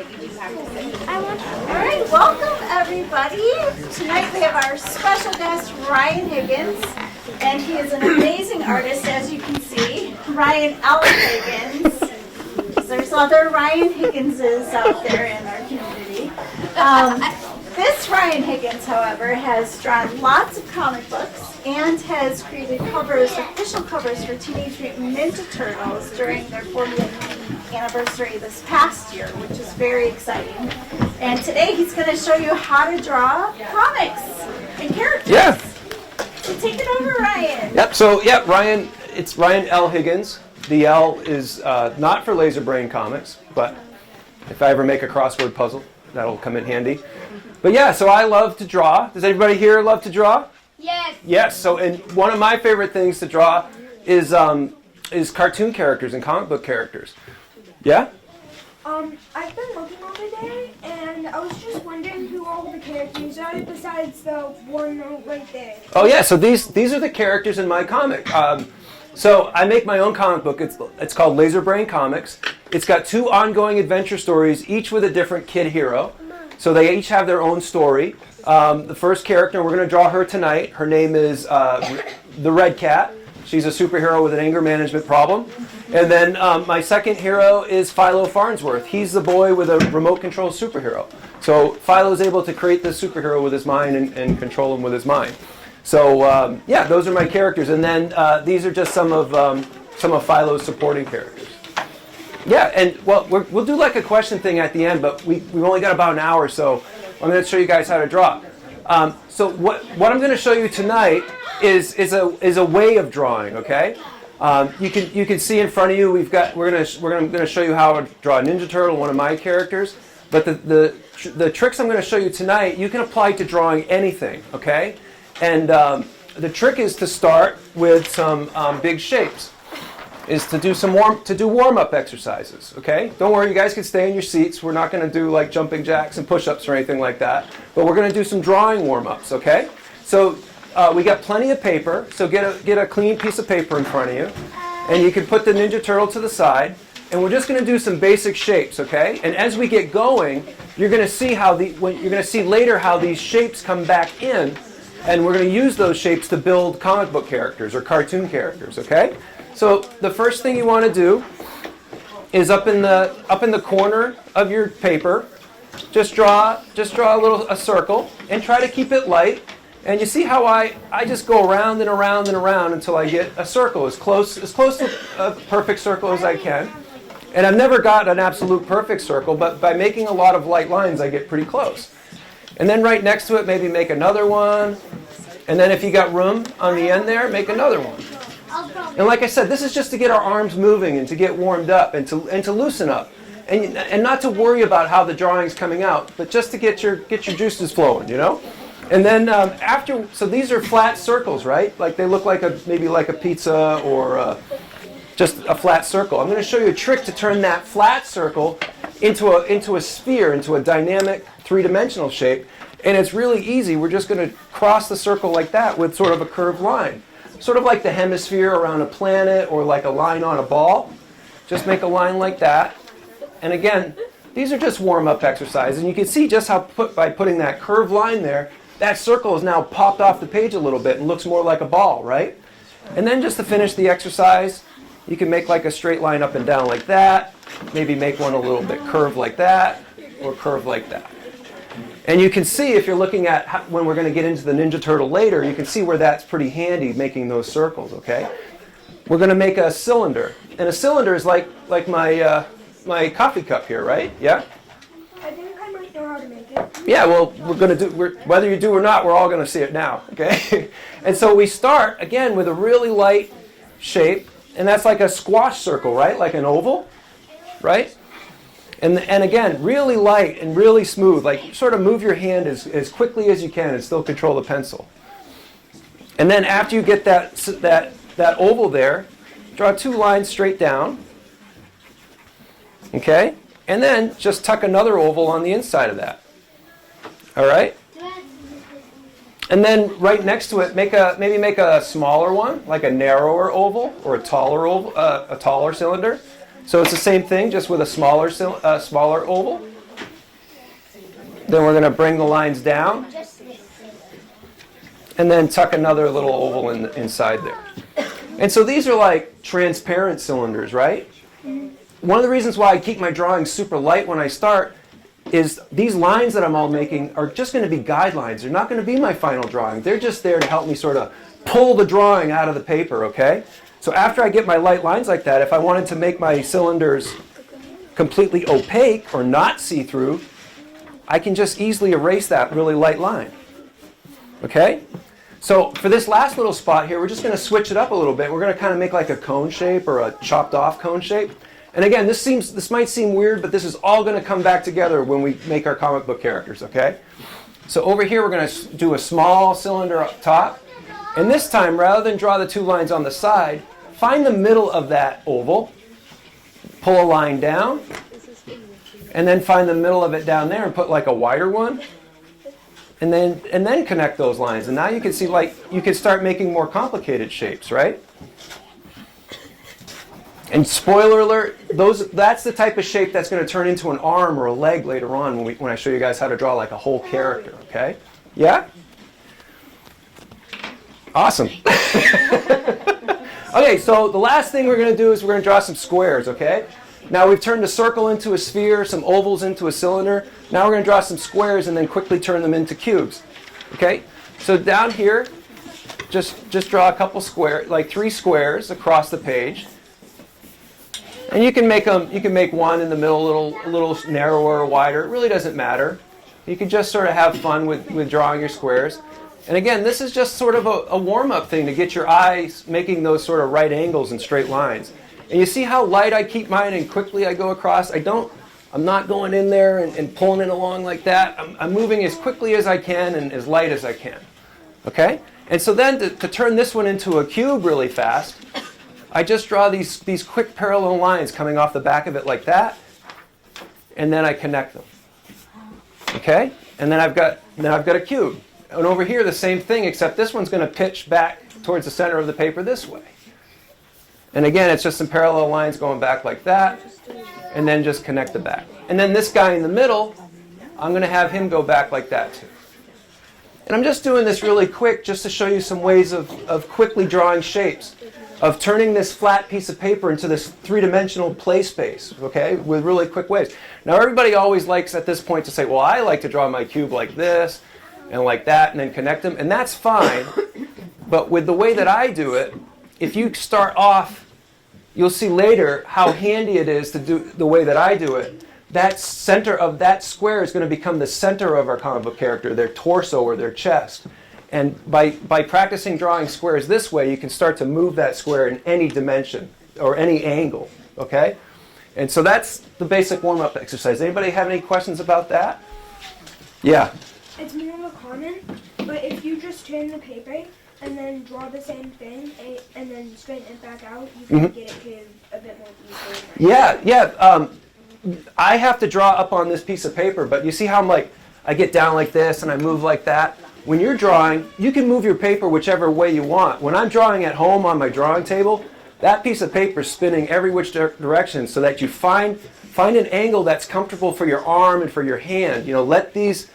but you do have to sit. All right, welcome everybody. Tonight we have our special guest, Ryan Higgins, and he is an amazing artist, as you can see. Ryan L. Higgins. There's other Ryan Higginses out there in our community. This Ryan Higgins, however, has drawn lots of comic books and has created covers, official covers for Teenage Mutant Ninja Turtles during their 40th anniversary this past year, which is very exciting. And today he's going to show you how to draw comics and characters. Yeah. So take it over, Ryan. Yep. So, Ryan, it's Ryan L. Higgins. The L is not for Laser Brain Comics, but if I ever make a crossword puzzle, that'll come in handy. But yeah, so I love to draw. Does anybody here love to draw? Yes. Yes. So, and one of my favorite things to draw is cartoon characters and comic book characters. Yeah. I've been looking over there, and I was just wondering who all the characters are besides the one right there. Oh yeah. So these are the characters in my comic. So I make my own comic book. It's called Laser Brain Comics. It's got 2 ongoing adventure stories, each with a different kid hero. So they each have their own story. The first character, we're going to draw her tonight. Her name is the Red Cat. She's a superhero with an anger management problem. And then my second hero is Philo Farnsworth. He's the boy with a remote control superhero. So Philo's able to create this superhero with his mind and control him with his mind. So yeah, those are my characters. And then these are just some of Philo's supporting characters. Yeah, and well, we'll do like a question thing at the end, but we've only got about an hour, so I'm going to show you guys how to draw. So what I'm going to show you tonight is a way of drawing. Okay, you can see in front of you we're going to show you how to draw a Ninja Turtle, one of my characters. But the tricks I'm going to show you tonight, you can apply to drawing anything. Okay, and the trick is to start with some big shapes. Is to do warm-up exercises, okay? Don't worry, you guys can stay in your seats. We're not going to do like jumping jacks and push-ups or anything like that. But we're going to do some drawing warm-ups, okay? So we got plenty of paper. So get a clean piece of paper in front of you, and you can put the Ninja Turtle to the side. And we're just going to do some basic shapes, okay? And as we get going, you're going to see later how these shapes come back in, and we're going to use those shapes to build comic book characters or cartoon characters, okay? So the first thing you want to do is up in the corner of your paper, just draw a circle and try to keep it light. And you see how I just go around and around and around until I get a circle as close to a perfect circle as I can. And I've never got an absolute perfect circle, but by making a lot of light lines, I get pretty close. And then right next to it, maybe make another one. And then if you got room on the end there, make another one. And like I said, this is just to get our arms moving and to get warmed up and to loosen up. And not to worry about how the drawing's coming out, but just to get your juices flowing, you know? And then so these are flat circles, right? Like they look like maybe like a pizza or just a flat circle. I'm going to show you a trick to turn that flat circle into a sphere, into a dynamic 3-dimensional shape. And it's really easy. We're just going to cross the circle like that with sort of a curved line. Sort of like the hemisphere around a planet or like a line on a ball. Just make a line like that. And again, these are just warm-up exercises. And you can see just how by putting that curved line there, that circle is now popped off the page a little bit and looks more like a ball, right? And then just to finish the exercise, you can make like a straight line up and down like that. Maybe make one a little bit curved like that or curved like that. And you can see if you're looking at when we're going to get into the Ninja Turtle later, you can see where that's pretty handy making those circles, okay? We're going to make a cylinder. And a cylinder is like my coffee cup here, right? Yeah? I think I might know how to make it. Yeah, well, whether you do or not, we're all going to see it now, okay? And so we start, again, with a really light shape. And that's like a squash circle, right? Like an oval, right? And again, really light and really smooth. Like sort of move your hand as quickly as you can and still control the pencil. And then after you get that oval there, draw 2 lines straight down. Okay? And then just tuck another oval on the inside of that. All right? And then right next to it, maybe make a smaller one, like a narrower oval or a taller cylinder. So it's the same thing, just with a smaller oval. Then we're going to bring the lines down. And then tuck another little oval inside there. And so these are like transparent cylinders, right? One of the reasons why I keep my drawings super light when I start is these lines that I'm all making are just going to be guidelines. They're not going to be my final drawing. They're just there to help me sort of pull the drawing out of the paper, okay? So after I get my light lines like that, if I wanted to make my cylinders completely opaque or not see-through, I can just easily erase that really light line, okay? So for this last little spot here, we're just going to switch it up a little bit. We're going to kind of make like a cone shape or a chopped off cone shape. And again, this might seem weird, but this is all going to come back together when we make our comic book characters, okay? So over here, we're going to do a small cylinder up top. And this time, rather than draw the two lines on the side, find the middle of that oval, pull a line down, and then find the middle of it down there and put like a wider one. And then connect those lines. And now you can see, like, you can start making more complicated shapes, right? And spoiler alert, that's the type of shape that's going to turn into an arm or a leg later on when I show you guys how to draw like a whole character, okay? Yeah? Awesome. Okay, so the last thing we're going to do is we're going to draw some squares, okay? Now we've turned a circle into a sphere, some ovals into a cylinder. Now we're going to draw some squares and then quickly turn them into cubes. Okay? So down here, just draw a couple squares, like 3 squares across the page. And you can make one in the middle a little narrower or wider. It really doesn't matter. You can just sort of have fun with drawing your squares. And again, this is just sort of a warm-up thing to get your eyes making those sort of right angles and straight lines. And you see how light I keep mine and quickly I go across? I'm not going in there and pulling it along like that. I'm moving as quickly as I can and as light as I can. Okay? And so then to turn this one into a cube really fast, I just draw these quick parallel lines coming off the back of it like that, and then I connect them. Okay? And then I've got a cube. And over here the same thing, except this one's going to pitch back towards the center of the paper this way. And again, it's just some parallel lines going back like that, and then just connect the back. And then this guy in the middle, I'm going to have him go back like that too. And I'm just doing this really quick just to show you some ways of quickly drawing shapes, of turning this flat piece of paper into this three-dimensional play space, okay, with really quick ways. Now everybody always likes at this point to say, well, I like to draw my cube like this and like that and then connect them, and that's fine. But with the way that I do it, if you start off, you'll see later how handy it is to do the way that I do it. That center of that square is going to become the center of our comic book character, their torso or their chest. And by practicing drawing squares this way, you can start to move that square in any dimension or any angle, okay? And so that's the basic warm-up exercise. Anybody have any questions about that? Yeah? It's more of a comment, but if you just turn the paper and then draw the same thing and then straighten it back out, you can get it to a bit more easily. Yeah. I have to draw up on this piece of paper, but you see how I get down like this and I move like that? When you're drawing, you can move your paper whichever way you want. When I'm drawing at home on my drawing table, that piece of paper is spinning every which direction so that you find an angle that's comfortable for your arm and for your hand. You know, let these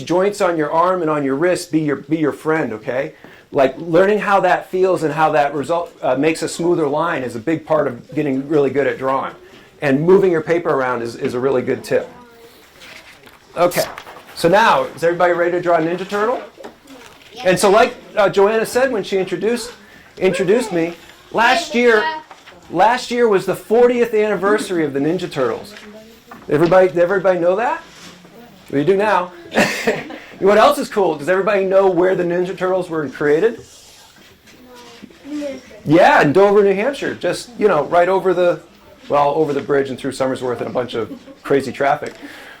joints on your arm and on your wrist be your friend, okay? Like learning how that feels and how that result makes a smoother line is a big part of getting really good at drawing. And moving your paper around is a really good tip. Okay, so now, is everybody ready to draw a Ninja Turtle? And so like Joanna said when she introduced me, last year was the 40th anniversary of the Ninja Turtles. Everybody know that? Well, you do now. What else is cool? Does everybody know where the Ninja Turtles were created? Yeah, in Dover, New Hampshire. Just, right over the bridge and through Somersworth and a bunch of crazy traffic.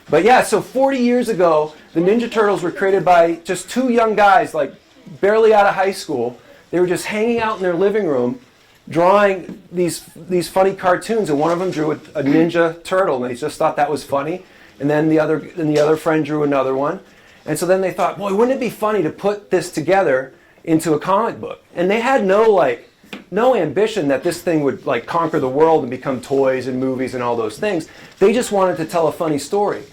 But yeah, so 40 years ago, the Ninja Turtles were created by just 2 young guys, like barely out of high school. They were just hanging out in their living room, drawing these funny cartoons, and one of them drew a Ninja Turtle, and they just thought that was funny. And then the other friend drew another one. And so then they thought, boy, wouldn't it be funny to put this together into a comic book? And they had no ambition that this thing would conquer the world and become toys and movies and all those things. They just wanted to tell a funny story.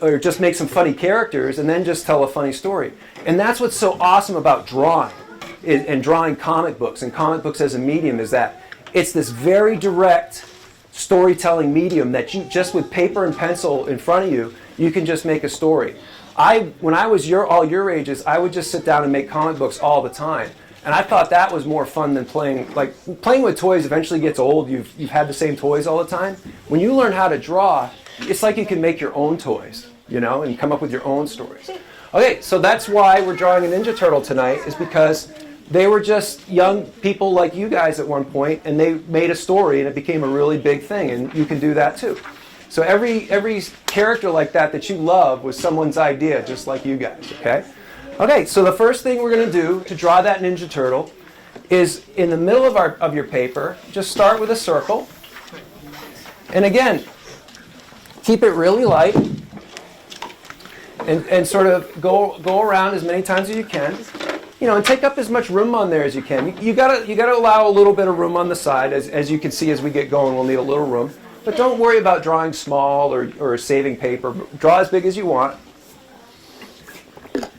or just make some funny characters and then just tell a funny story. And that's what's so awesome about drawing and drawing comic books and comic books as a medium, is that it's this very direct storytelling medium that you just, with paper and pencil in front of you, you can just make a story. When I was all your ages, I would just sit down and make comic books all the time. And I thought that was more fun than playing. Like, playing with toys eventually gets old. You've had the same toys all the time. When you learn how to draw, it's like you can make your own toys, you know, and come up with your own stories. Okay, so that's why we're drawing a Ninja Turtle tonight, is because they were just young people like you guys at one point, and they made a story, and it became a really big thing, and you can do that too. So every character like that you love was someone's idea, just like you guys, okay? Okay, so the first thing we're going to do to draw that Ninja Turtle is, in the middle of your paper, just start with a circle. And again, keep it really light, and sort of go around as many times as you can. You know, and take up as much room on there as you can. You gotta allow a little bit of room on the side. As you can see, as we get going, we'll need a little room. But don't worry about drawing small or saving paper. Draw as big as you want.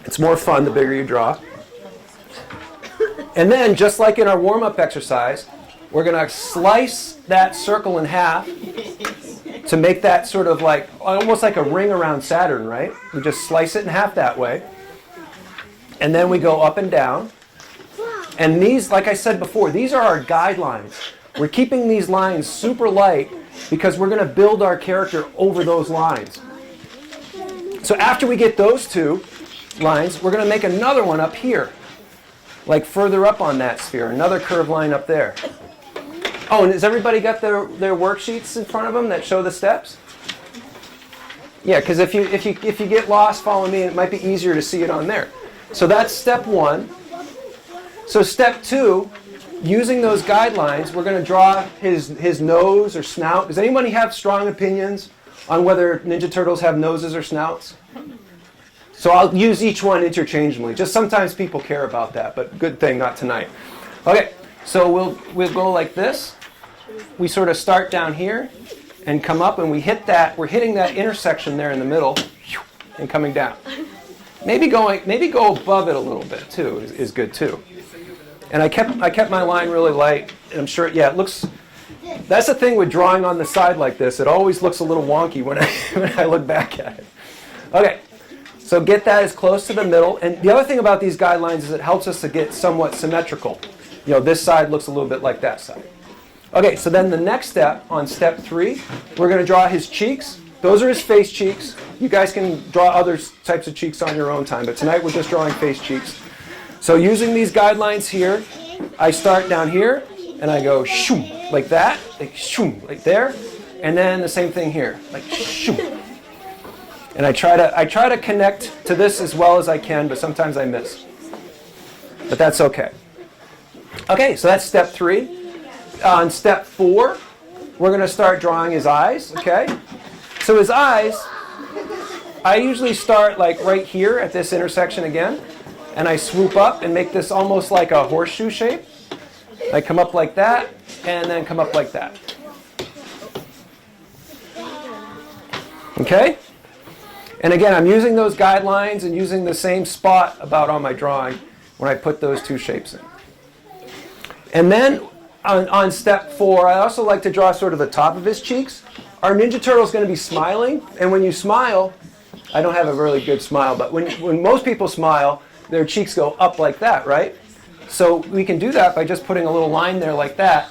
It's more fun the bigger you draw. And then, just like in our warm-up exercise, we're going to slice that circle in half to make that sort of like, almost like a ring around Saturn, right? We just slice it in half that way. And then we go up and down. And these, like I said before, these are our guidelines. We're keeping these lines super light because we're going to build our character over those lines. So after we get those two lines, we're going to make another one up here, like further up on that sphere, another curved line up there. Oh, and has everybody got their worksheets in front of them that show the steps? Yeah, because if you get lost following me, it might be easier to see it on there. So that's step one. So step two, using those guidelines, we're going to draw his nose or snout. Does anybody have strong opinions on whether Ninja Turtles have noses or snouts? So I'll use each one interchangeably. Just sometimes people care about that, but good thing, not tonight. Okay, so we'll go like this. We sort of start down here and come up, and we're hitting that intersection there in the middle and coming down. Maybe go above it a little bit too is good too. And I kept my line really light, and I'm sure, yeah, it looks. That's the thing with drawing on the side like this. It always looks a little wonky when I look back at it. Okay, so get that as close to the middle. And the other thing about these guidelines is it helps us to get somewhat symmetrical. You know, this side looks a little bit like that side. Okay, so then the next step, on step 3, we're going to draw his cheeks. Those are his face cheeks. You guys can draw other types of cheeks on your own time, but tonight we're just drawing face cheeks. So using these guidelines here, I start down here, and I go shoom, like that, like shoom, like there, and then the same thing here, like shoom. And I try to connect to this as well as I can, but sometimes I miss. But that's okay. Okay, so that's step 3. On step 4, we're going to start drawing his eyes, okay? So his eyes, I usually start like right here at this intersection again, and I swoop up and make this almost like a horseshoe shape. I come up like that, and then come up like that. Okay? And again, I'm using those guidelines and using the same spot about on my drawing when I put those two shapes in. And then on step 4, I also like to draw sort of the top of his cheeks. Our Ninja Turtle is going to be smiling, and when you smile, I don't have a really good smile, but when most people smile, their cheeks go up like that, right? So we can do that by just putting a little line there like that,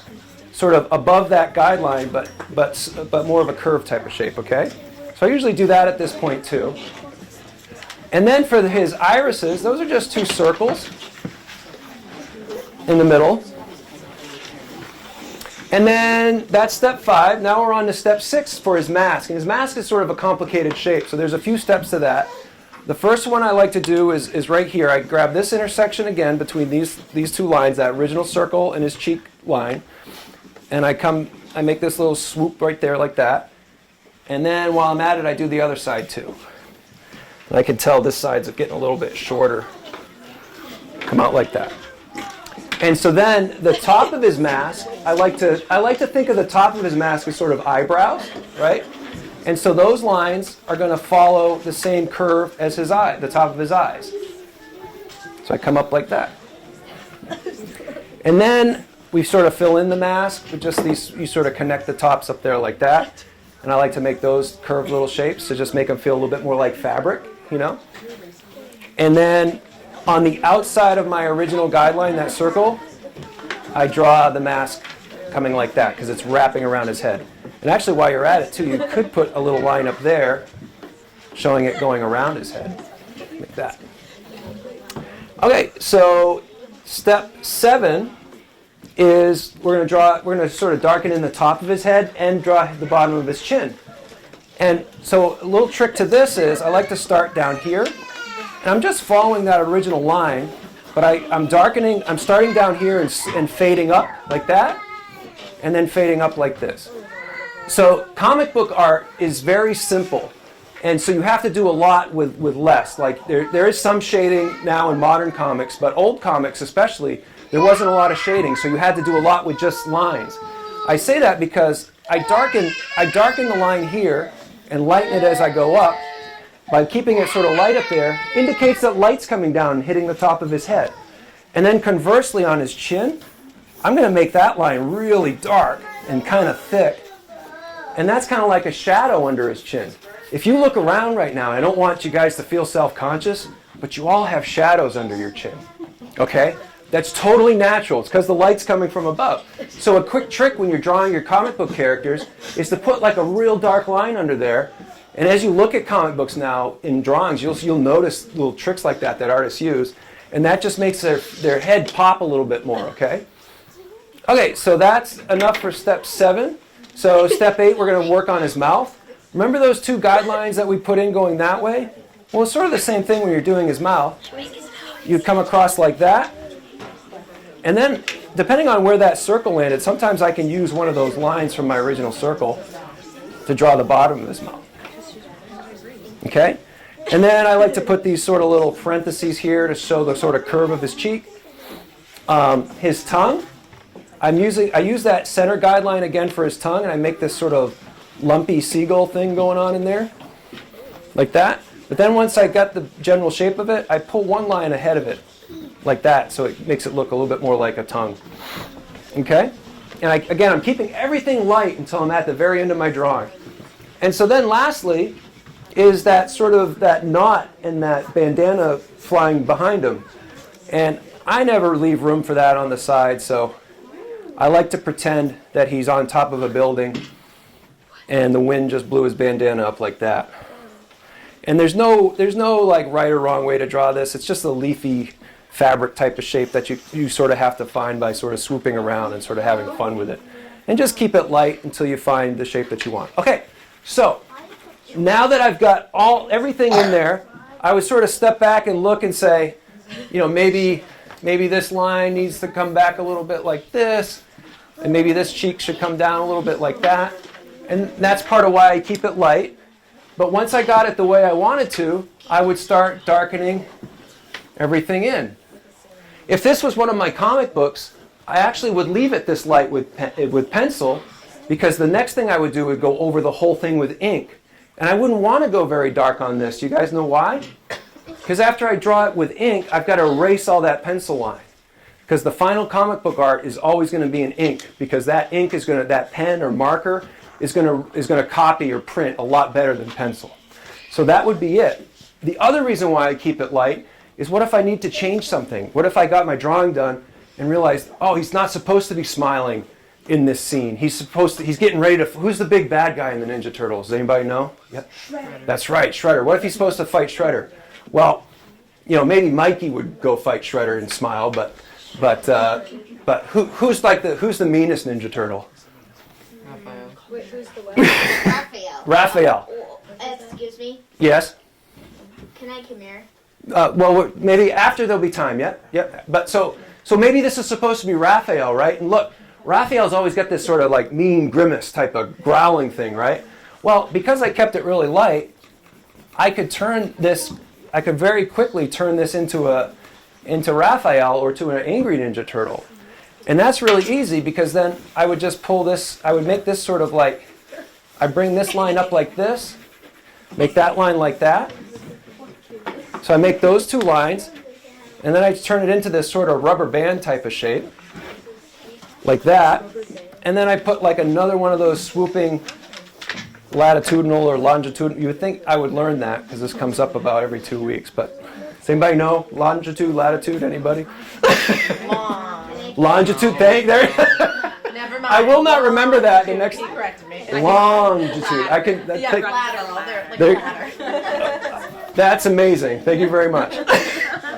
sort of above that guideline, but more of a curved type of shape, okay? So I usually do that at this point too. And then for his irises, those are just 2 circles in the middle. And then that's step 5. Now we're on to step 6 for his mask. And his mask is sort of a complicated shape, so there's a few steps to that. The first one I like to do is right here. I grab this intersection again between these 2 lines, that original circle and his cheek line. And I make this little swoop right there like that. And then while I'm at it, I do the other side too. And I can tell this side's getting a little bit shorter. Come out like that. And so then the top of his mask, I like to think of the top of his mask as sort of eyebrows, right? And so those lines are going to follow the same curve as his eye, the top of his eyes. So I come up like that. And then we sort of fill in the mask with just these, you sort of connect the tops up there like that. And I like to make those curved little shapes to just make them feel a little bit more like fabric, you know. And then on the outside of my original guideline, that circle, I draw the mask coming like that because it's wrapping around his head. And actually, while you're at it, too, you could put a little line up there showing it going around his head, like that. Okay, so step 7 is we're going to sort of darken in the top of his head and draw the bottom of his chin. And so a little trick to this is I like to start down here. And I'm just following that original line, but I'm starting down here and fading up like that, and then fading up like this. So comic book art is very simple, and so you have to do a lot with less. Like there is some shading now in modern comics, but old comics especially, there wasn't a lot of shading, so you had to do a lot with just lines. I say that because I darken the line here and lighten it as I go up. By keeping it sort of light up there, indicates that light's coming down and hitting the top of his head. And then conversely on his chin, I'm going to make that line really dark and kind of thick. And that's kind of like a shadow under his chin. If you look around right now, I don't want you guys to feel self-conscious, but you all have shadows under your chin. Okay? That's totally natural. It's because the light's coming from above. So a quick trick when you're drawing your comic book characters is to put like a real dark line under there. And as you look at comic books now in drawings, you'll notice little tricks like that artists use. And that just makes their head pop a little bit more, okay? Okay, so that's enough for step 7. So step 8, we're going to work on his mouth. Remember those 2 guidelines that we put in going that way? Well, it's sort of the same thing when you're doing his mouth. You come across like that. And then, depending on where that circle landed, sometimes I can use one of those lines from my original circle to draw the bottom of his mouth. Okay? And then I like to put these sort of little parentheses here to show the sort of curve of his cheek. His tongue, I use that center guideline again for his tongue, and I make this sort of lumpy seagull thing going on in there, like that. But then once I got the general shape of it, I pull one line ahead of it, like that, so it makes it look a little bit more like a tongue. Okay? And again, I'm keeping everything light until I'm at the very end of my drawing. And so then lastly is that sort of that knot and that bandana flying behind him. And I never leave room for that on the side, so I like to pretend that he's on top of a building and the wind just blew his bandana up like that. And there's no like right or wrong way to draw this. It's just a leafy fabric type of shape that you sort of have to find by sort of swooping around and sort of having fun with it. And just keep it light until you find the shape that you want. Okay, so now that I've got everything in there, I would sort of step back and look and say, maybe this line needs to come back a little bit like this, and maybe this cheek should come down a little bit like that. And that's part of why I keep it light. But once I got it the way I wanted to, I would start darkening everything in. If this was one of my comic books, I actually would leave it this light with pencil, because the next thing I would do would go over the whole thing with ink. And I wouldn't want to go very dark on this. You guys know why? Because after I draw it with ink, I've got to erase all that pencil line. Because the final comic book art is always going to be in ink, because that ink is going to, that pen or marker is going to copy or print a lot better than pencil. So that would be it. The other reason why I keep it light is, what if I need to change something? What if I got my drawing done and realized, oh, he's not supposed to be smiling in this scene. He's getting ready to, who's the big bad guy in the Ninja Turtles? Does anybody know? Yep. Shredder. That's right, Shredder. What if he's supposed to fight Shredder? Well, maybe Mikey would go fight Shredder and smile, but who's the meanest Ninja Turtle? Raphael. Wait, who's the what? Raphael. Raphael. Excuse me. Yes. Can I come here? Well, maybe after there'll be time. Yep. But so maybe this is supposed to be Raphael, right? And look, Raphael's always got this sort of like mean grimace type of growling thing, right? Well, because I kept it really light, I could very quickly turn this into Raphael or to an angry Ninja Turtle. And that's really easy, because then I would just pull this, I would make this sort of like I bring this line up like this, make that line like that. So I make those two lines, and then I turn it into this sort of rubber band type of shape, like that. And then I put like another one of those swooping latitudinal or longitudinal. You would think I would learn that because this comes up about every 2 weeks. But does anybody know longitude, latitude? Anybody? Longitude. Thank there. Never mind. I will not remember that the next. He corrected me. Longitude. I can. That Yeah, take, lateral. They're like There- ladder. that's amazing. Thank you very much.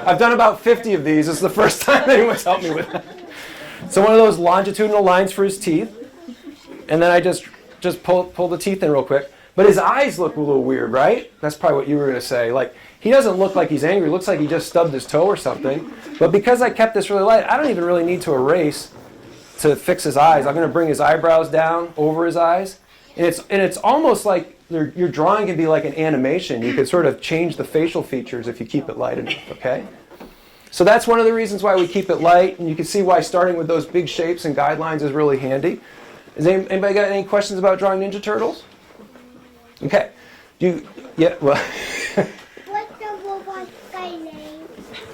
I've done about 50 of these. This is the first time anyone's helped me with that. So one of those longitudinal lines for his teeth, and then I just pull the teeth in real quick. But his eyes look a little weird, right? That's probably what you were going to say. Like, he doesn't look like he's angry. It looks like he just stubbed his toe or something. But because I kept this really light, I don't even really need to erase to fix his eyes. I'm going to bring his eyebrows down over his eyes. And it's almost like your drawing can be like an animation. You could sort of change the facial features if you keep it light enough, okay? So that's one of the reasons why we keep it light. And you can see why starting with those big shapes and guidelines is really handy. Has anybody got any questions about drawing Ninja Turtles? Okay. Yeah, well. What's the robot guy name?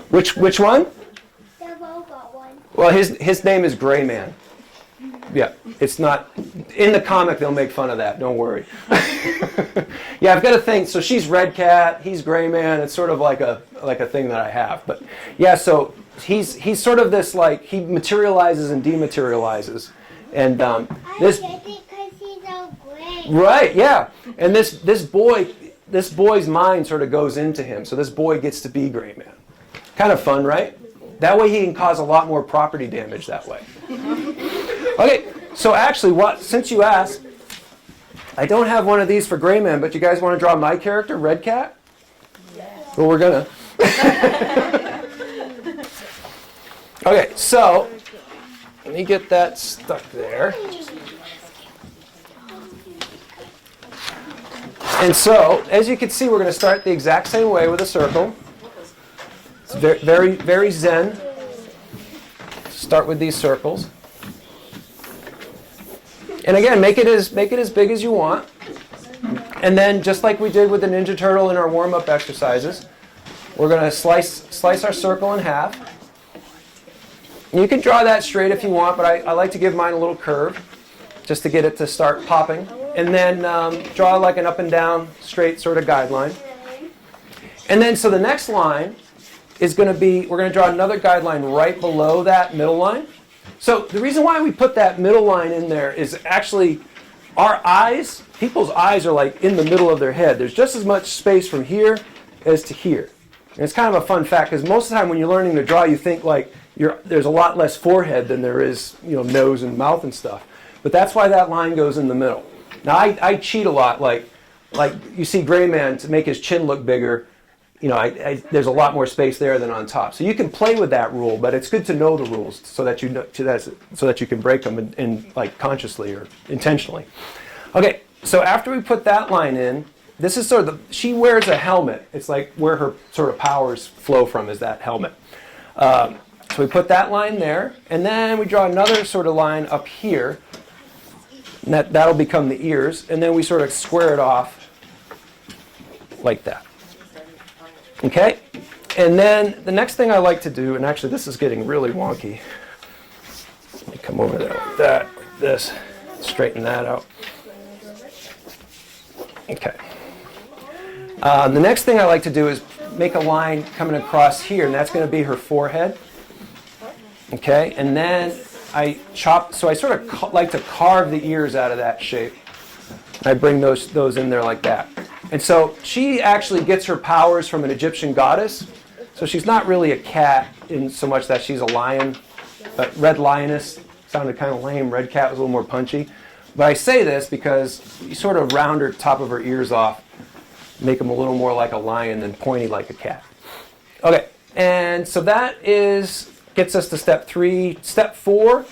Which one? The robot one. Well, his name is Gray Man. Yeah, it's not in the comic. They'll make fun of that. Don't worry. Yeah, I've got a thing. So she's Red Cat. He's Gray Man. It's sort of like a thing that I have. But yeah, so he's sort of this like he materializes and dematerializes, and this. I get it because he's so great. Right, yeah. And this boy's mind sort of goes into him. So this boy gets to be Gray Man. Kind of fun, right? That way he can cause a lot more property damage that way. Okay, so actually since you asked, I don't have one of these for Gray Man, but you guys want to draw my character, Red Cat? Yes. Well, we're gonna. Okay, so let me get that stuck there. And so, as you can see, we're going to start the exact same way with a circle. It's very, very, very zen. Start with these circles. And again, make it as big as you want. And then, just like we did with the Ninja Turtle in our warm-up exercises, we're going to slice our circle in half. And you can draw that straight if you want, but I like to give mine a little curve, just to get it to start popping. And then draw like an up and down straight sort of guideline. And then so the next line is going to be, we're going to draw another guideline right below that middle line. So the reason why we put that middle line in there is actually our eyes, people's eyes are like in the middle of their head. There's just as much space from here as to here. And it's kind of a fun fact because most of the time when you're learning to draw, you think like there's a lot less forehead than there is, nose and mouth and stuff. But that's why that line goes in the middle. Now I cheat a lot, like you see Gray Man, to make his chin look bigger. There's a lot more space there than on top. So you can play with that rule, but it's good to know the rules so that you can break them in like consciously or intentionally. Okay, so after we put that line in, this is sort of she wears a helmet. It's like where her sort of powers flow from is that helmet. So we put that line there, and then we draw another sort of line up here. And that'll become the ears, and then we sort of square it off like that. Okay? And then the next thing I like to do, and actually this is getting really wonky. Let me come over there like that, like this. Straighten that out. Okay. The next thing I like to do is make a line coming across here, and that's going to be her forehead. Okay? And then I sort of like to carve the ears out of that shape. I bring those in there like that. And so she actually gets her powers from an Egyptian goddess. So she's not really a cat in so much that she's a lion. But red lioness sounded kind of lame. Red cat was a little more punchy. But I say this because you sort of round her top of her ears off, make them a little more like a lion than pointy like a cat. Okay, and so that gets us to step 3. Step 4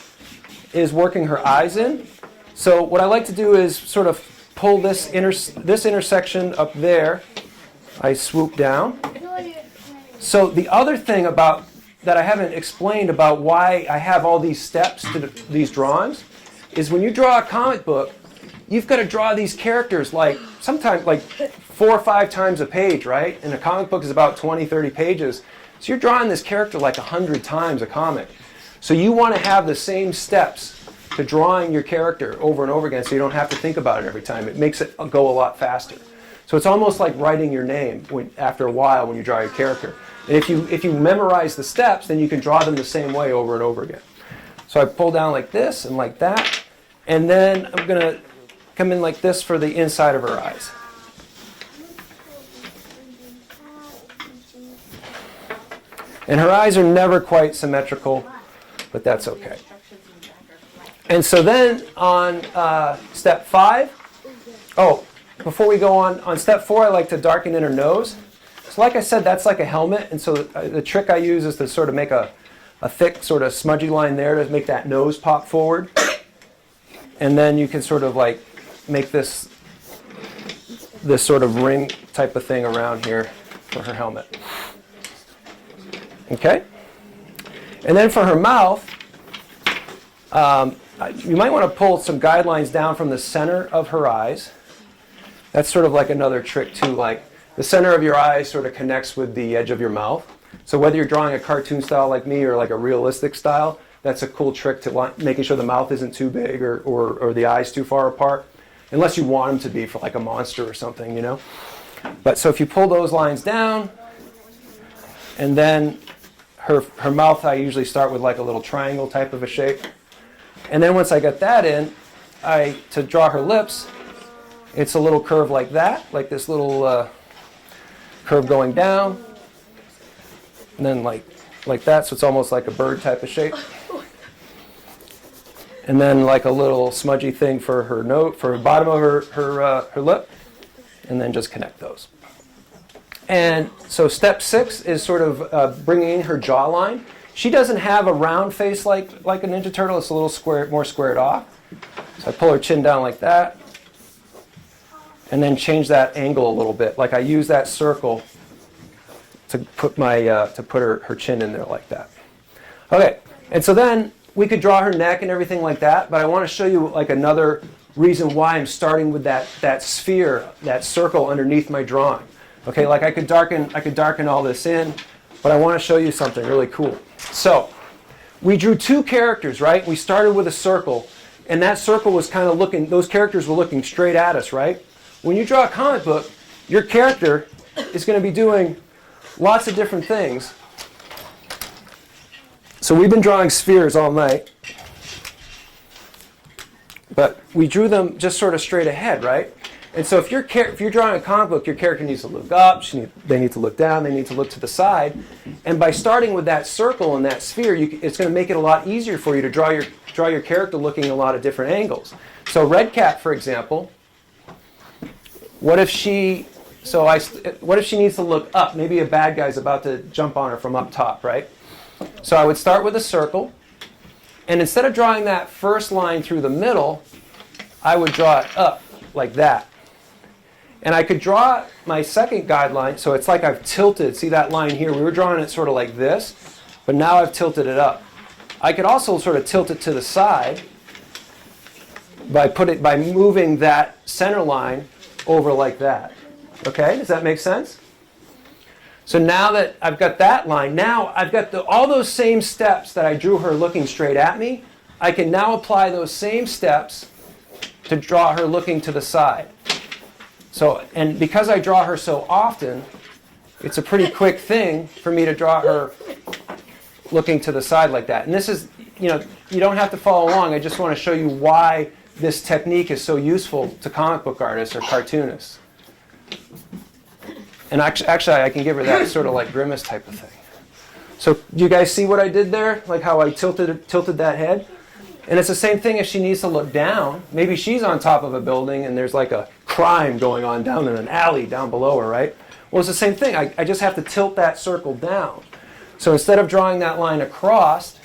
is working her eyes in. So what I like to do is sort of pull this intersection up there. I swoop down. So the other thing that I haven't explained about why I have all these steps to these drawings is when you draw a comic book, you've got to draw these characters like sometimes like 4 or 5 times a page, right? And a comic book is about 20, 30 pages. So you're drawing this character like 100 times a comic. So you want to have the same steps to drawing your character over and over again so you don't have to think about it every time. It makes it go a lot faster. So it's almost like writing your name after a while when you draw your character. And if you memorize the steps, then you can draw them the same way over and over again. So I pull down like this and like that. And then I'm going to come in like this for the inside of her eyes. And her eyes are never quite symmetrical, but that's okay. And so then on step 5, before we go on step 4, I like to darken in her nose. So like I said, that's like a helmet, and so the trick I use is to sort of make a thick sort of smudgy line there to make that nose pop forward. And then you can sort of like make this sort of ring type of thing around here for her helmet. Okay? And then for her mouth, you might want to pull some guidelines down from the center of her eyes. That's sort of like another trick too, like the center of your eyes sort of connects with the edge of your mouth. So whether you're drawing a cartoon style like me or like a realistic style, that's a cool trick to making sure the mouth isn't too big or the eyes too far apart, unless you want them to be for like a monster or something, you know. But so if you pull those lines down, and then her mouth, I usually start with like a little triangle type of a shape. And then once I get that in, to draw her lips, it's a little curve like that, like this little curve going down, and then like that, so it's almost like a bird type of shape. And then like a little smudgy thing for her note, for the bottom of her lip, and then just connect those. And so step 6 is sort of bringing in her jawline. She doesn't have a round face like a Ninja Turtle. It's a little more squared off. So I pull her chin down like that, and then change that angle a little bit. Like I use that circle to put her chin in there like that. Okay, and so then we could draw her neck and everything like that, but I want to show you like another reason why I'm starting with that sphere, that circle underneath my drawing. Okay, like I could darken all this in, but I want to show you something really cool. So we drew 2 characters, right? We started with a circle, and that circle was kind of looking, those characters were looking straight at us, right? When you draw a comic book, your character is going to be doing lots of different things. So we've been drawing spheres all night, but we drew them just sort of straight ahead, right? And so if you're drawing a comic book, your character needs to look up, they need to look down, they need to look to the side. And by starting with that circle and that sphere, it's going to make it a lot easier for you to draw your character looking a lot of different angles. So Red Cat, for example, what if she needs to look up? Maybe a bad guy's about to jump on her from up top, right? So I would start with a circle, and instead of drawing that first line through the middle, I would draw it up like that. And I could draw my second guideline, so it's like I've tilted. See that line here? We were drawing it sort of like this, but now I've tilted it up. I could also sort of tilt it to the side by moving that center line over like that. Okay, does that make sense? So now that I've got that line, now I've got all those same steps that I drew her looking straight at me. I can now apply those same steps to draw her looking to the side. So, and because I draw her so often, it's a pretty quick thing for me to draw her looking to the side like that. And this is, you don't have to follow along. I just want to show you why this technique is so useful to comic book artists or cartoonists. And actually, I can give her that sort of like grimace type of thing. So do you guys see what I did there? Like how I tilted that head? And it's the same thing if she needs to look down. Maybe she's on top of a building and there's like a crime going on down in an alley down below her, right? Well, it's the same thing. I just have to tilt that circle down. So instead of drawing that line across,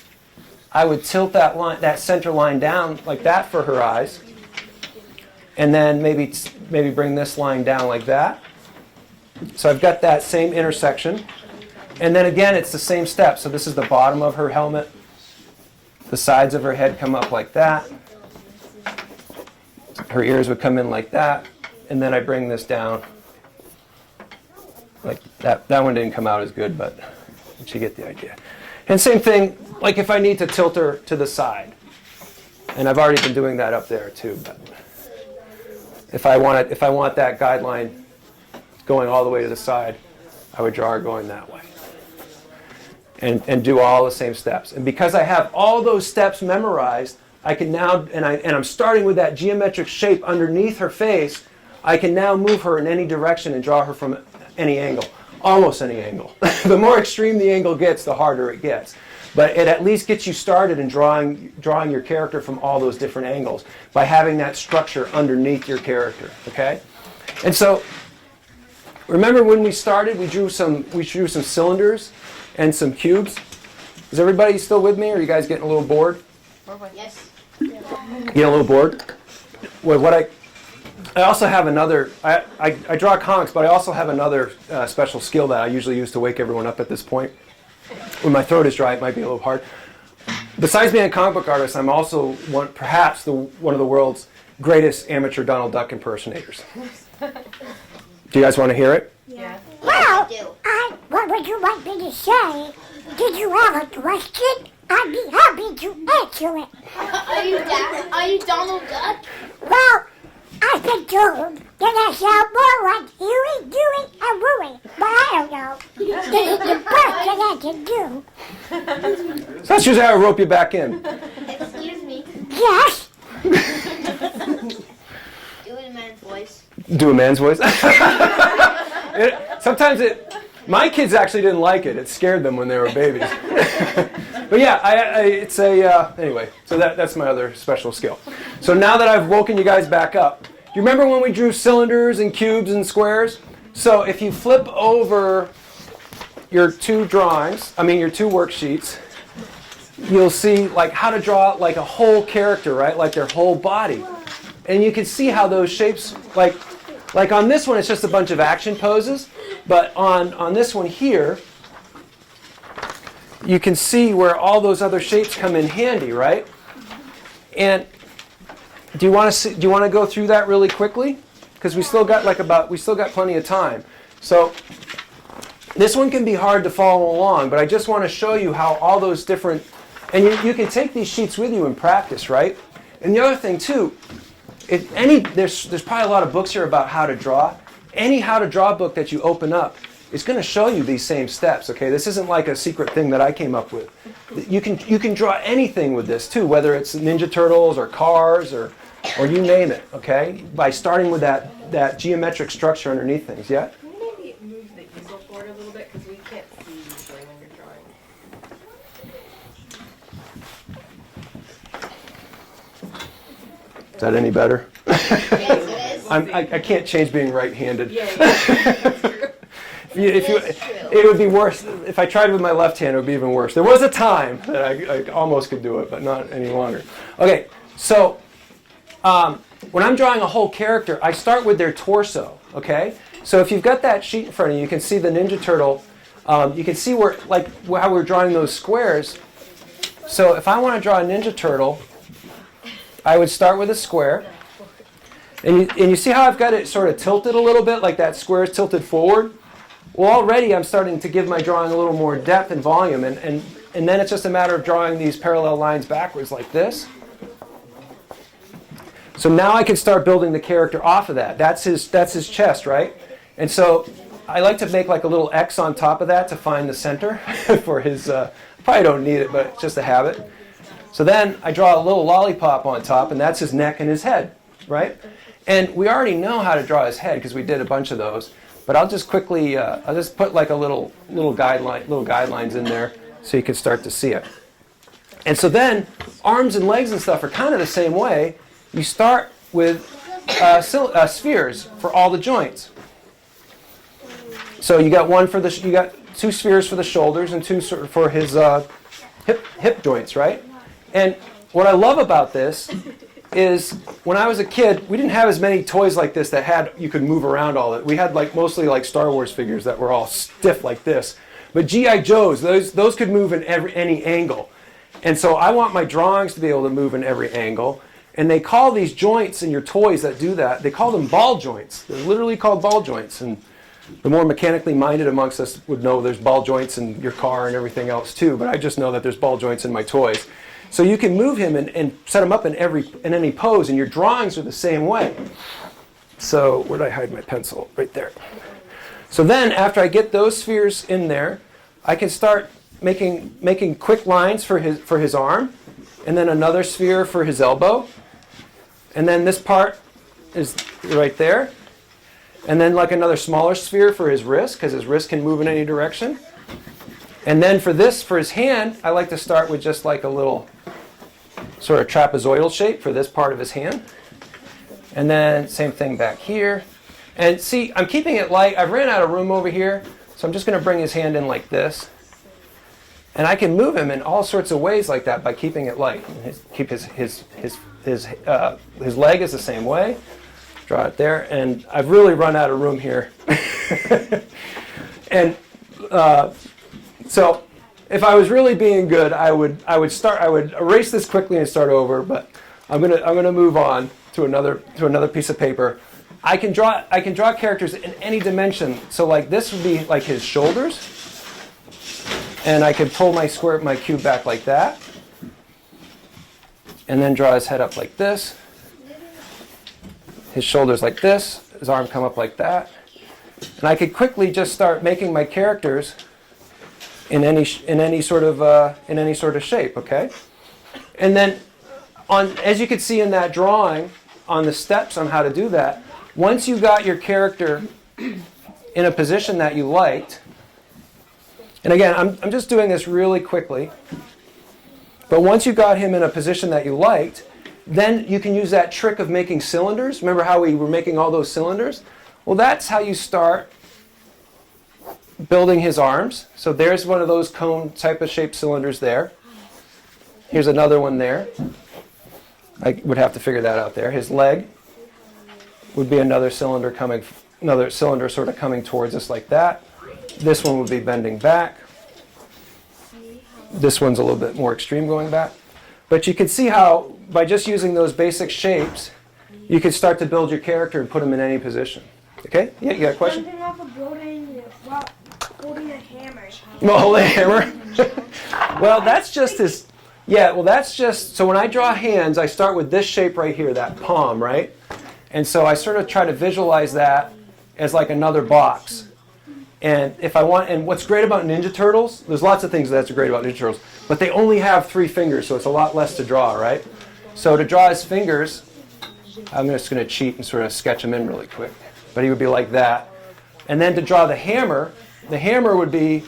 I would tilt that center line down like that for her eyes. And then maybe bring this line down like that. So I've got that same intersection. And then again, it's the same step. So this is the bottom of her helmet. The sides of her head come up like that. her ears would come in like that, and then I bring this down. Like that. That one didn't come out as good, but you get the idea. And same thing, like if I need to tilt her to the side. And I've already been doing that up there too. But if I want that guideline going all the way to the side, I would draw her going that way. And do all the same steps. And because I have all those steps memorized, I can now, and I'm starting with that geometric shape underneath her face, I can now move her in any direction and draw her from any angle. Almost any angle. The more extreme the angle gets, the harder it gets. But it at least gets you started in drawing your character from all those different angles by having that structure underneath your character. Okay? And so, remember when we started, we drew some cylinders and some cubes. Is everybody still with me, or are you guys getting a little bored? Yes. Getting a little bored? Well, I also have another, I draw comics, but I also have another special skill that I usually use to wake everyone up at this point. When my throat is dry, it might be a little hard. Besides being a comic book artist, I'm also perhaps one of the world's greatest amateur Donald Duck impersonators. Do you guys want to hear it? Yeah. Well, do. what would you like me to say? Did you have a question? I'd be happy to answer it. Are you Donald Duck? Well, I've been told that I sound more like Huey, Dewey, and Wooey, but I don't know. This is the best that I can do. So that's usually how I rope you back in. Excuse me. Yes? Do a man's voice. Do a man's voice. My kids actually didn't like it. It scared them when they were babies. But yeah, anyway, so that's my other special skill. So now that I've woken you guys back up, do you remember when we drew cylinders and cubes and squares? So if you flip over your two worksheets, you'll see like how to draw like a whole character, right? Like their whole body. And you can see how those shapes, like on this one, it's just a bunch of action poses. But on this one here, you can see where all those other shapes come in handy, right? And do you want to go through that really quickly? Because we still got plenty of time. So this one can be hard to follow along, but I just want to show you how all those different, and you can take these sheets with you in practice, right? And the other thing too, there's probably a lot of books here about how to draw. Any how to draw book that you open up is going to show you these same steps. Okay, this isn't like a secret thing that I came up with. You can draw anything with this too, whether it's Ninja Turtles or cars or you name it. Okay, by starting with that geometric structure underneath things. Yeah. Can you maybe move the easel forward a little bit because we can't see usually when you're drawing. Is that any better? Yes, it is. I can't change being right-handed. Yeah, that's true. It would be worse if I tried with my left hand. It would be even worse. There was a time that I almost could do it, but not any longer. Okay, so when I'm drawing a whole character, I start with their torso. Okay, so if you've got that sheet in front of you, you can see the Ninja Turtle. You can see how we're drawing those squares. So if I want to draw a Ninja Turtle, I would start with a square. And you see how I've got it sort of tilted a little bit, like that square is tilted forward? Well, already I'm starting to give my drawing a little more depth and volume, and then it's just a matter of drawing these parallel lines backwards like this. So now I can start building the character off of that. That's his chest, right? And so I like to make like a little X on top of that to find the center for his, probably don't need it, but it's just a habit. So then I draw a little lollipop on top, and that's his neck and his head, right? And we already know how to draw his head because we did a bunch of those. But I'll just quickly, I'll just put like a little guidelines in there so you can start to see it. And so then arms and legs and stuff are kind of the same way. You start with spheres for all the joints. So you got two spheres for the shoulders and two for his hip joints, right? And what I love about this is when I was a kid, we didn't have as many toys like this that you could move around all that. We had mostly like Star Wars figures that were all stiff like this. But G.I. Joes, those could move in any angle. And so I want my drawings to be able to move in every angle. And they call these joints in your toys that do that, they call them ball joints. They're literally called ball joints. And the more mechanically minded amongst us would know there's ball joints in your car and everything else too, but I just know that there's ball joints in my toys. So you can move him and set him up in any pose, and your drawings are the same way. So where did I hide my pencil? Right there. So then after I get those spheres in there, I can start making quick lines for his arm, and then another sphere for his elbow. And then this part is right there. And then like another smaller sphere for his wrist, because his wrist can move in any direction. And then for his hand, I like to start with just like a little sort of trapezoidal shape for this part of his hand. And then same thing back here. And see, I'm keeping it light. I've ran out of room over here, so I'm just going to bring his hand in like this. And I can move him in all sorts of ways like that by keeping it light. Keep his leg is the same way. Draw it there, and I've really run out of room here. And so, if I was really being good, I would erase this quickly and start over. But I'm gonna move on to another piece of paper. I can draw characters in any dimension. So like this would be like his shoulders, and I could pull my cube back like that, and then draw his head up like this. His shoulders like this, his arm come up like that. And I could quickly just start making my characters in any sort of shape, okay? And then as you can see in that drawing, on the steps on how to do that, once you got your character in a position that you liked, and again, I'm just doing this really quickly, but once you got him in a position that you liked, then you can use that trick of making cylinders. Remember how we were making all those cylinders? Well, that's how you start building his arms. So there's one of those cone type of shaped cylinders there. Here's another one there. I would have to figure that out there. His leg would be another cylinder sort of coming towards us like that. This one would be bending back. This one's a little bit more extreme going back. But you can see how, by just using those basic shapes, you can start to build your character and put him in any position. Okay? Yeah, you got a question? Jumping off a building while holding a hammer. Well, holding a hammer? Well, that's just his... Yeah, well, that's just... So when I draw hands, I start with this shape right here, that palm, right? And so I sort of try to visualize that as like another box. And what's great about Ninja Turtles, there's lots of things that's great about Ninja Turtles, but they only have 3 fingers, so it's a lot less to draw, right? So to draw his fingers, I'm just going to cheat and sort of sketch him in really quick. But he would be like that. And then to draw the hammer would be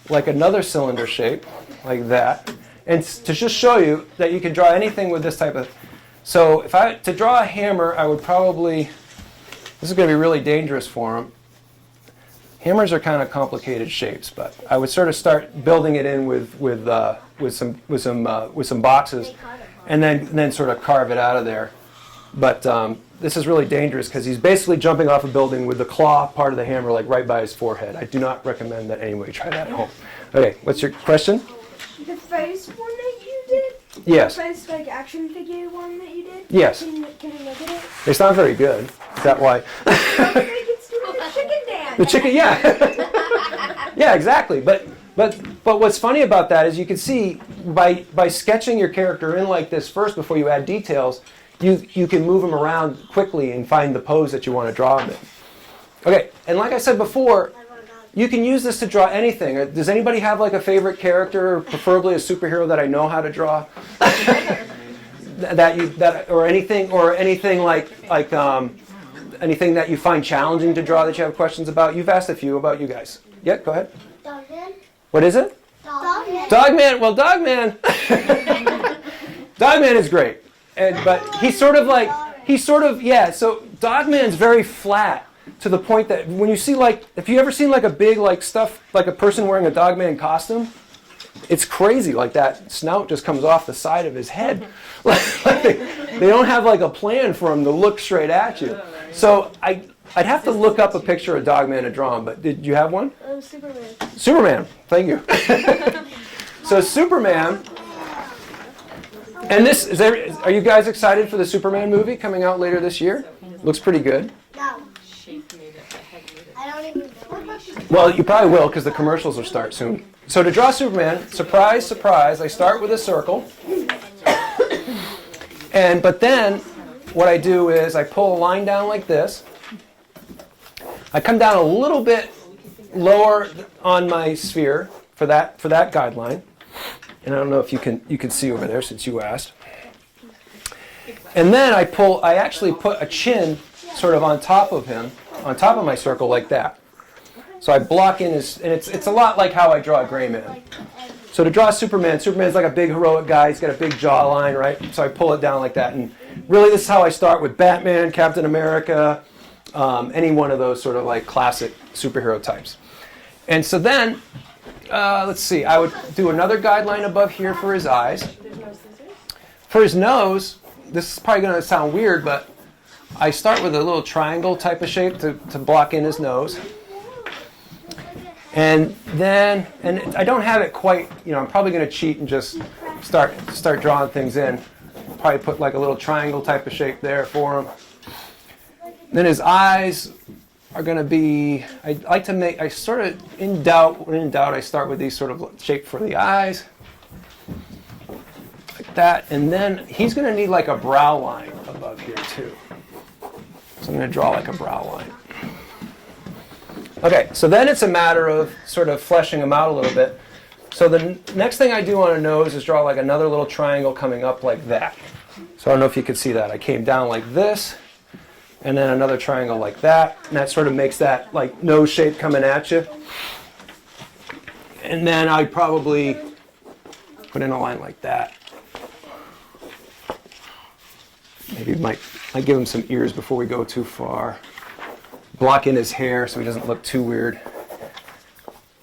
like another cylinder shape, like that. And to just show you that you can draw anything with this type of... So to draw a hammer, I would probably... This is going to be really dangerous for him. Hammers are kind of complicated shapes, but I would sort of start building it in with some boxes, and then sort of carve it out of there. But this is really dangerous because he's basically jumping off a building with the claw part of the hammer like right by his forehead. I do not recommend that anybody try that at home. Okay, what's your question? The first one that you did? Yes. The first like action figure one that you did? Yes. Can you look at it? It's not very good. Is that why? It's doing the chicken dance. The chicken, yeah. Yeah, exactly. But what's funny about that is you can see by sketching your character in like this first before you add details, you can move him around quickly and find the pose that you want to draw him in. Okay, and like I said before, you can use this to draw anything. Does anybody have like a favorite character, preferably a superhero that I know how to draw? Anything that you find challenging to draw that you have questions about? You've asked a few. About you guys. Yeah, go ahead. Dogman. What is it? Dogman. Dogman. Well, Dogman. Dogman is great, but he's sort of yeah. So Dogman's very flat to the point that when you see if you ever seen like a big stuff like a person wearing a Dogman costume, it's crazy. Like that snout just comes off the side of his head. They don't have like a plan for him to look straight at you. So I'd have to look up a picture of Dogman to draw him, but did you have one? Superman. Superman, thank you. So Superman And this is are you guys excited for the Superman movie coming out later this year? Looks pretty good. No, Shape made it, the head made it. I don't even know. Well, you probably will because the commercials will start soon. So to draw Superman, surprise, surprise, I start with a circle. But then what I do is I pull a line down like this. I come down a little bit lower on my sphere for that guideline. And I don't know if you can see over there since you asked. And then I actually put a chin sort of on top of him, on top of my circle like that. So I block in his, and it's a lot like how I draw a gray man. So to draw Superman's like a big heroic guy. He's got a big jawline, right? So I pull it down like that. And really this is how I start with Batman, Captain America, any one of those sort of like classic superhero types. And so then, let's see, I would do another guideline above here for his eyes. For his nose, this is probably going to sound weird, but I start with a little triangle type of shape to block in his nose. And then, and I don't have it quite, I'm probably going to cheat and just start drawing things in. Probably put like a little triangle type of shape there for him. Then his eyes are going to be, I like to make, I sort of, when in doubt, I start with these sort of shape for the eyes. Like that. And then he's going to need like a brow line above here too. So I'm going to draw like a brow line. Okay, so then it's a matter of sort of fleshing them out a little bit. So the next thing I do on a nose is draw like another little triangle coming up like that. So I don't know if you can see that. I came down like this, and then another triangle like that. And that sort of makes that like nose shape coming at you. And then I'd probably put in a line like that. Maybe might give him some ears before we go too far. Block in his hair so he doesn't look too weird.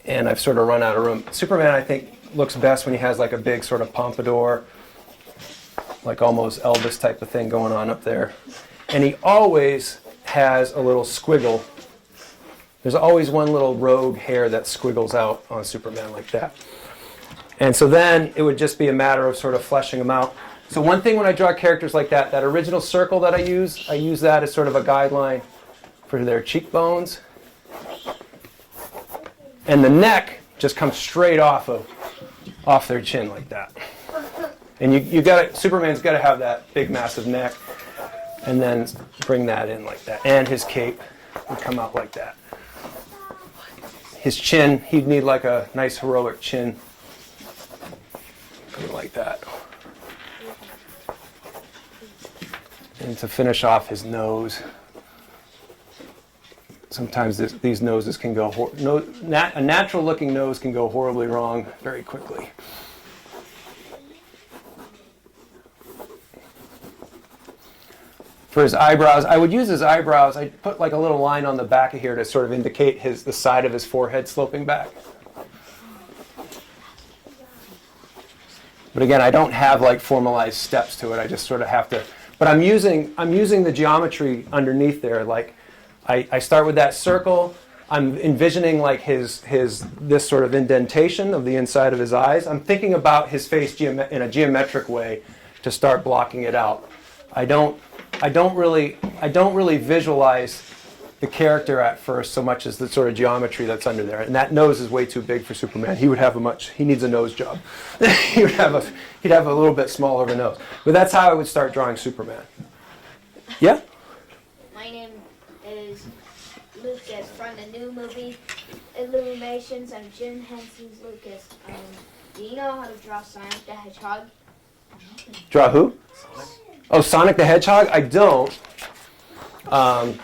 And I've sort of run out of room. Superman, I think, looks best when he has like a big sort of pompadour, like almost Elvis type of thing going on up there. And he always has a little squiggle. There's always one little rogue hair that squiggles out on Superman like that. And so then it would just be a matter of sort of fleshing them out. So one thing when I draw characters like that, that original circle that I use that as sort of a guideline for their cheekbones. And the neck just comes straight off their chin like that. And Superman's got to have that big massive neck, and then bring that in like that. And his cape would come out like that. His chin, he'd need like a nice heroic chin. Like that. And to finish off his nose. Sometimes these noses can go, a natural looking nose can go horribly wrong very quickly. For his eyebrows, I would use his eyebrows, I'd put like a little line on the back of here to sort of indicate the side of his forehead sloping back. But again, I don't have like formalized steps to it, I just sort of have to, but I'm using the geometry underneath there, like I start with that circle. I'm envisioning like this sort of indentation of the inside of his eyes. I'm thinking about his face in a geometric way to start blocking it out. I don't really visualize the character at first so much as the sort of geometry that's under there. And that nose is way too big for Superman. He needs a nose job. he'd have a little bit smaller of a nose. But that's how I would start drawing Superman. Yeah? My name is Lucas from the new movie Illuminations. I'm Jim Henson's Lucas. Do you know how to draw Sonic the Hedgehog? Draw who? Sonic. Oh, Sonic the Hedgehog? I don't. I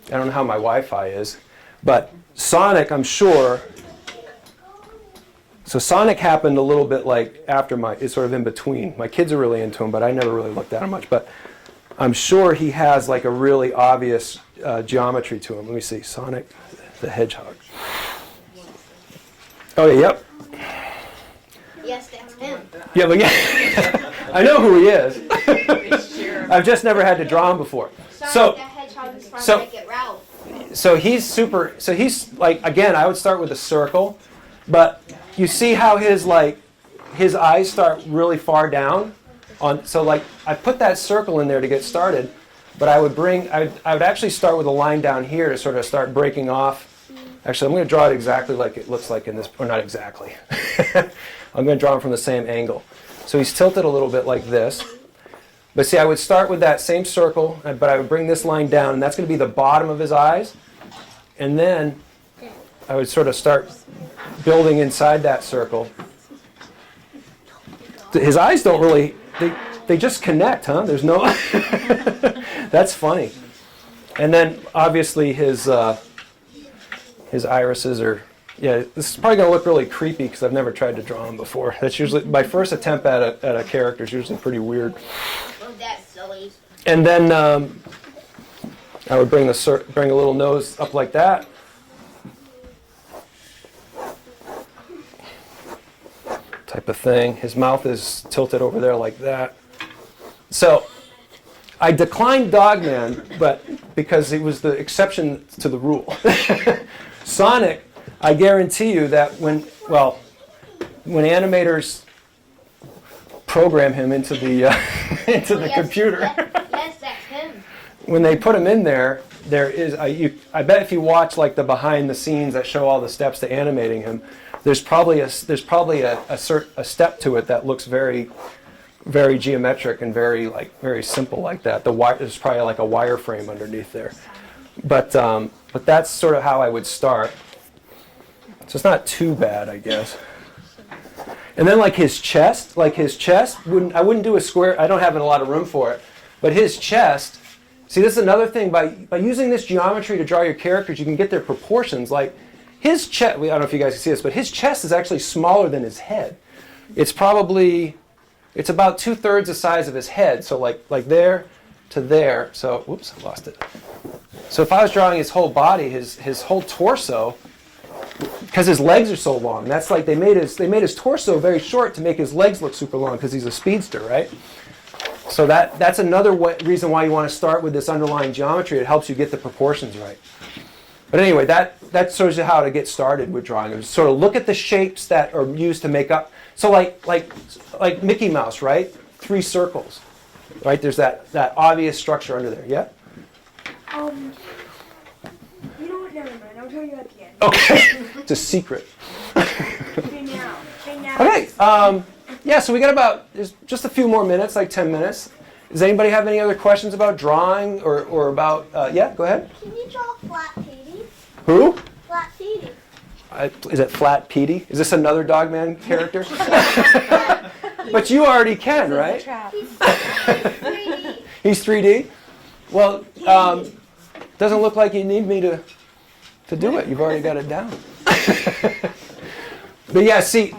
don't know how my Wi-Fi is. But Sonic, I'm sure. So Sonic happened a little bit like after it's sort of in between. My kids are really into him, but I never really looked at him much. But I'm sure he has like a really obvious geometry to him. Let me see, Sonic the Hedgehog. Oh yeah, yep. Yes, that's him. Yeah, but yeah, I know who he is. I've just never had to draw him before. Sonic the Hedgehog is from Wreck-It Ralph. So he's like, again, I would start with a circle, but you see how his eyes start really far down So like I put that circle in there to get started, but I would actually start with a line down here to sort of start breaking off. Actually, I'm going to draw it exactly like it looks like in this, or not exactly. I'm going to draw him from the same angle. So he's tilted a little bit like this. But see, I would start with that same circle, but I would bring this line down, and that's going to be the bottom of his eyes. And then I would sort of start building inside that circle. His eyes don't really, they just connect, huh? There's no, that's funny. And then obviously his irises are, yeah, this is probably going to look really creepy because I've never tried to draw them before. That's usually, my first attempt at a character is usually pretty weird. Oh, that's silly. And then I would bring a little nose up like that. Type of thing. His mouth is tilted over there like that. So I declined Dogman, but because it was the exception to the rule. Sonic, I guarantee you that when animators program him into the computer, Yes, that's him. when they put him in there is I bet if you watch like the behind the scenes that show all the steps to animating him, there's probably a step to it that looks very, very geometric and very simple like that. There's probably like a wireframe underneath there, but that's sort of how I would start. So it's not too bad, I guess. And then like his chest, I wouldn't do a square. I don't have a lot of room for it, but his chest. See, this is another thing. By using this geometry to draw your characters, you can get their proportions. Like his chest, I don't know if you guys can see this, but his chest is actually smaller than his head. It's about 2/3 the size of his head. So like there to there. So, whoops, I lost it. So if I was drawing his whole body, his whole torso, because his legs are so long, that's like they made his torso very short to make his legs look super long because he's a speedster, right? So that's another reason why you want to start with this underlying geometry. It helps you get the proportions right. But anyway, that shows you how to get started with drawing. Sort of look at the shapes that are used to make up. So like Mickey Mouse, right? 3 circles, right? There's that obvious structure under there. Yeah. You know what? Never mind. I'll tell you at the end. Okay. It's a secret. Okay, now. Okay. Yeah. So we got there's just a few more minutes, like 10 minutes. Does anybody have any other questions about drawing or about? Yeah. Go ahead. Can you draw Flat Petey? Who? Flat Petey. Is it Flat Petey? Is this another Dogman character? But you already can, right? He's 3D. Well, doesn't look like you need me to do it. You've already got it down. But yeah, see,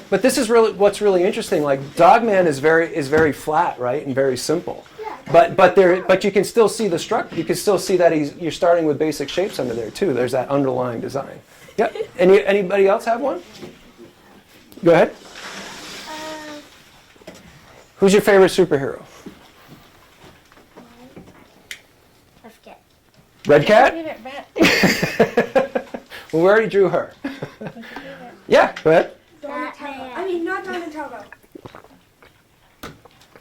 but this is really what's really interesting. Like Dogman is very flat, right, and very simple. But you can still see the structure. You can still see that you're starting with basic shapes under there too. There's that underlying design. Yep. Anybody else have one? Go ahead. Who's your favorite superhero? I forget. Red Cat? Well, we already drew her. Yeah, go ahead. Donatello. I mean, not Donatello.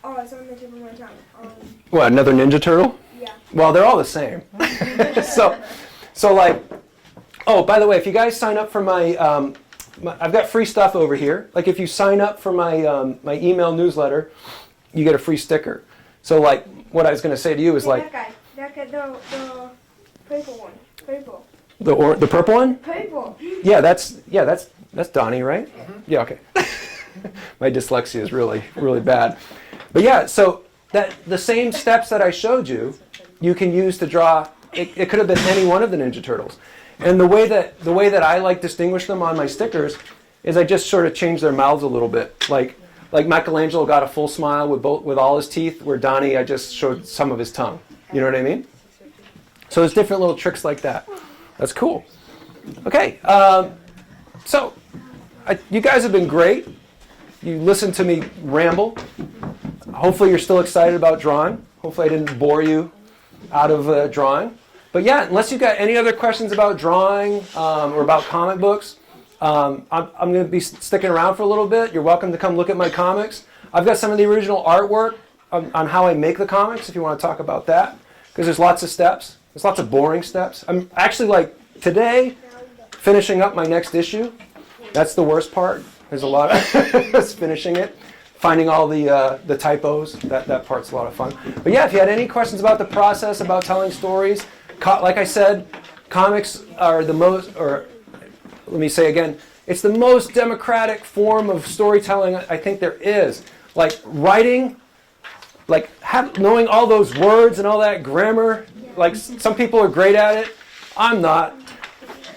Oh, it's on the tip of my tongue. What, another Ninja Turtle? Yeah. Well, they're all the same. So like, oh, by the way, if you guys sign up for my I've got free stuff over here. Like if you sign up for my my email newsletter, you get a free sticker. So like, what I was going to say to you is like that guy, the purple one, purple. The purple one? Purple. Yeah, that's Donnie, right? Yeah, okay. My dyslexia is really, really bad. But yeah, so the same steps that I showed you, you can use to draw. It could have been any one of the Ninja Turtles. And the way that I like distinguish them on my stickers is I just sort of change their mouths a little bit. Like Michelangelo got a full smile with all his teeth, where Donnie, I just showed some of his tongue. You know what I mean? So there's different little tricks like that. That's cool. Okay, so you guys have been great. You listened to me ramble. Hopefully you're still excited about drawing. Hopefully I didn't bore you out of drawing. But yeah, unless you've got any other questions about drawing or about comic books, I'm going to be sticking around for a little bit. You're welcome to come look at my comics. I've got some of the original artwork on how I make the comics, if you want to talk about that, because there's lots of steps. There's lots of boring steps. I'm actually, like, today, finishing up my next issue. That's the worst part. There's a lot of finishing it, finding all the typos. That part's a lot of fun. But yeah, if you had any questions about the process, about telling stories, like I said, comics are the most, or let me say again, it's the most democratic form of storytelling I think there is. Like writing, like knowing all those words and all that grammar. Like some people are great at it. I'm not,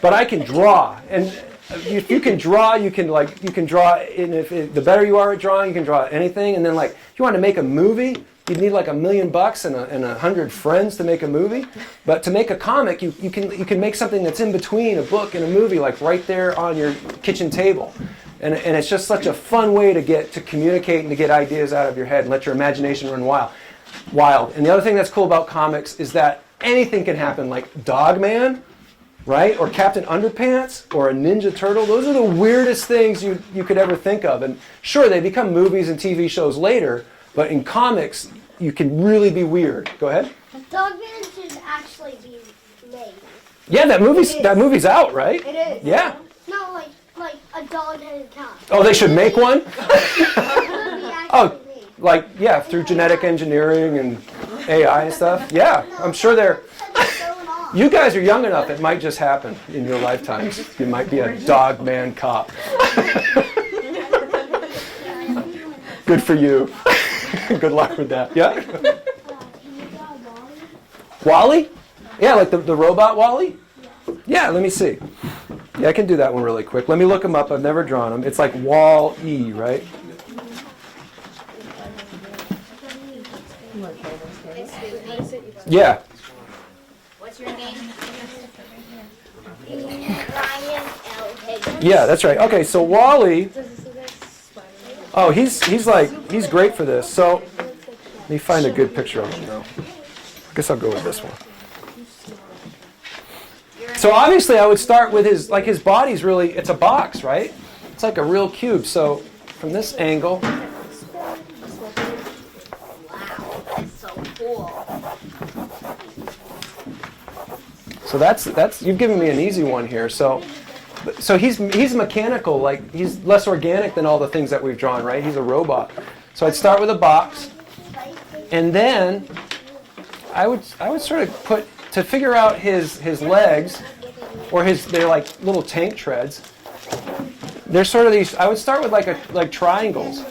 but I can draw. And if you can draw, you can draw. And the better you are at drawing, you can draw anything. And then like if you want to make a movie, you'd need like $1 million and 100 friends to make a movie. But to make a comic, you can make something that's in between a book and a movie, like right there on your kitchen table. And it's just such a fun way to communicate and to get ideas out of your head and let your imagination run wild. And the other thing that's cool about comics is that anything can happen, like Dog Man, right? Or Captain Underpants, or a Ninja Turtle. Those are the weirdest things you could ever think of. And sure, they become movies and TV shows later, but in comics, you can really be weird. Go ahead. Dogman should actually be made. Yeah, that movie's out, right? It is. Yeah. No, like a dog and a cat. Oh, they should make one? Oh, Like, yeah, through genetic engineering and AI and stuff. Yeah, I'm sure they're... You guys are young enough, it might just happen in your lifetimes. You might be a dog man cop. Good for you. Good luck with that. Yeah? Wally? Yeah, like the robot Wally? Yeah, let me see. Yeah, I can do that one really quick. Let me look him up. I've never drawn him. It's like Wall-E, right? Yeah. What's your name? Ryan L. Higgins. Yeah, that's right. Okay, so Wally. Oh, he's great for this. So let me find a good picture of him though. I guess I'll go with this one. So obviously I would start with his body's really, it's a box, right? It's like a real cube. So from this angle. Wow, that's so cool. So that's you've given me an easy one here. So he's mechanical, like he's less organic than all the things that we've drawn, right? He's a robot. So I'd start with a box, and then I would sort of put, to figure out his legs, or they're like little tank treads. They're sort of these. I would start with like triangles,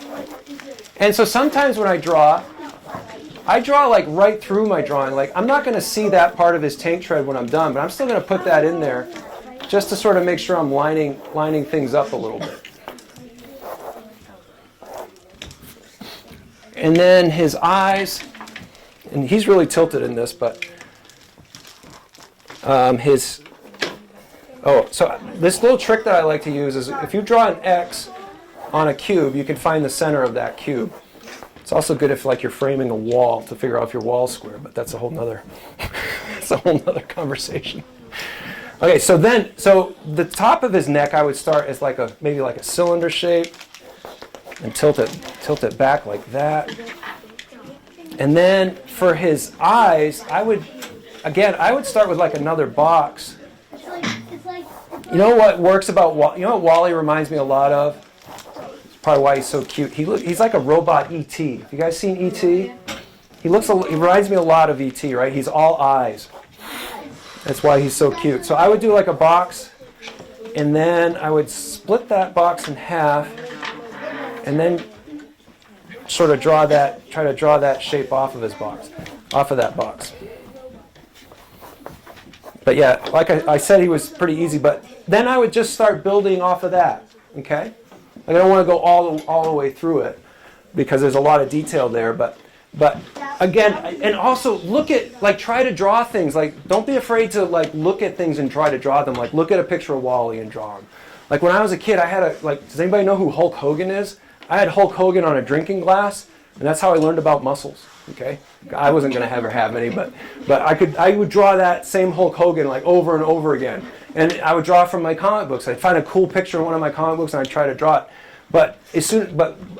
and so sometimes when I draw like right through my drawing. Like I'm not going to see that part of his tank tread when I'm done, but I'm still going to put that in there just to sort of make sure I'm lining things up a little bit. And then his eyes, and he's really tilted in this, but so this little trick that I like to use is if you draw an X on a cube, you can find the center of that cube. It's also good if like you're framing a wall to figure out if your wall's square, but that's a whole nother conversation. Okay, so the top of his neck I would start as maybe like a cylinder shape and tilt it back like that. And then for his eyes, I would start with like another box. You know what works about Wally? You know what Wally reminds me a lot of? Probably why he's so cute. He's like a robot E.T. Have you guys seen E.T.? He reminds me a lot of E.T., right? He's all eyes. That's why he's so cute. So I would do like a box, and then I would split that box in half, and then sort of try to draw that shape off of that box. But yeah, like I said, he was pretty easy, but then I would just start building off of that, okay? Like I don't want to go all the way through it because there's a lot of detail there, but again, and also try to draw things. Like don't be afraid to look at things and try to draw them. Like look at a picture of Wally and draw him. Like when I was a kid, I had does anybody know who Hulk Hogan is? I had Hulk Hogan on a drinking glass, and that's how I learned about muscles. Okay, I wasn't going to ever have any, but I would draw that same Hulk Hogan over and over again. And I would draw from my comic books. I'd find a cool picture in one of my comic books and I'd try to draw it. But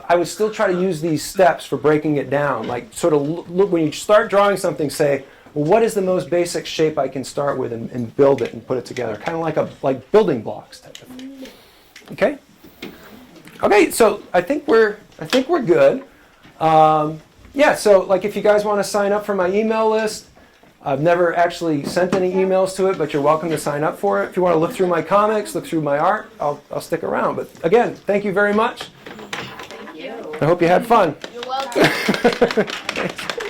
I would still try to use these steps for breaking it down. Like sort of look when you start drawing something, say, well, what is the most basic shape I can start with and build it and put it together, kind of like building blocks type of thing. Okay. Okay. So I think we're good. Yeah. So like if you guys want to sign up for my email list. I've never actually sent any emails to it, but you're welcome to sign up for it. If you want to look through my comics, look through my art, I'll stick around. But again, thank you very much. Thank you. I hope you had fun. You're welcome. Thanks.